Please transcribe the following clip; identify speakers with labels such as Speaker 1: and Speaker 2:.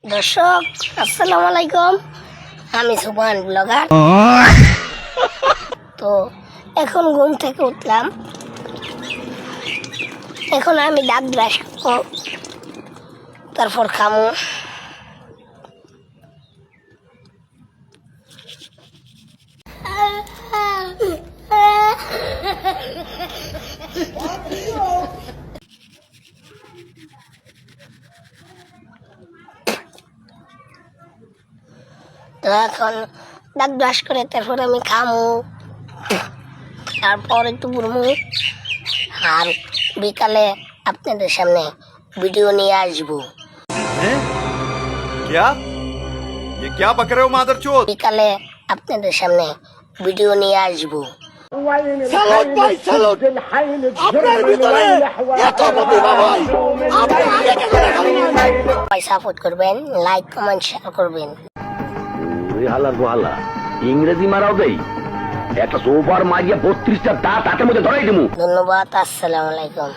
Speaker 1: দর্শক আসসালামু আলাইকুম, আমি সুবহান ব্লগার। তো এখন ঘুম থেকে উঠলাম, এখন আমি দাঁত ব্রাশ করবো, তারপর খামো। তো এখন দাঁত ব্রাশ করে তারপর আমি খামো, তারপর একটু ঘুরবো, আর বিকালে আপনাদের সামনে ভিডিও নিয়ে আসবো।
Speaker 2: क्या ये क्या बक रहे हो मादरचोद?
Speaker 1: বিকালে আপনাদের সামনে ভিডিও নিয়ে আসবো। সবাই সাপোর্ট করবেন, লাইক কমেন্ট শেয়ার করবেন।
Speaker 3: ইংরেজি মারাও দেই একটা সোফার মারিয়া 32টা দাঁত হাতের মধ্যে ধরাই দিমু।
Speaker 1: ধন্যবাদ, আসসালামু আলাইকুম।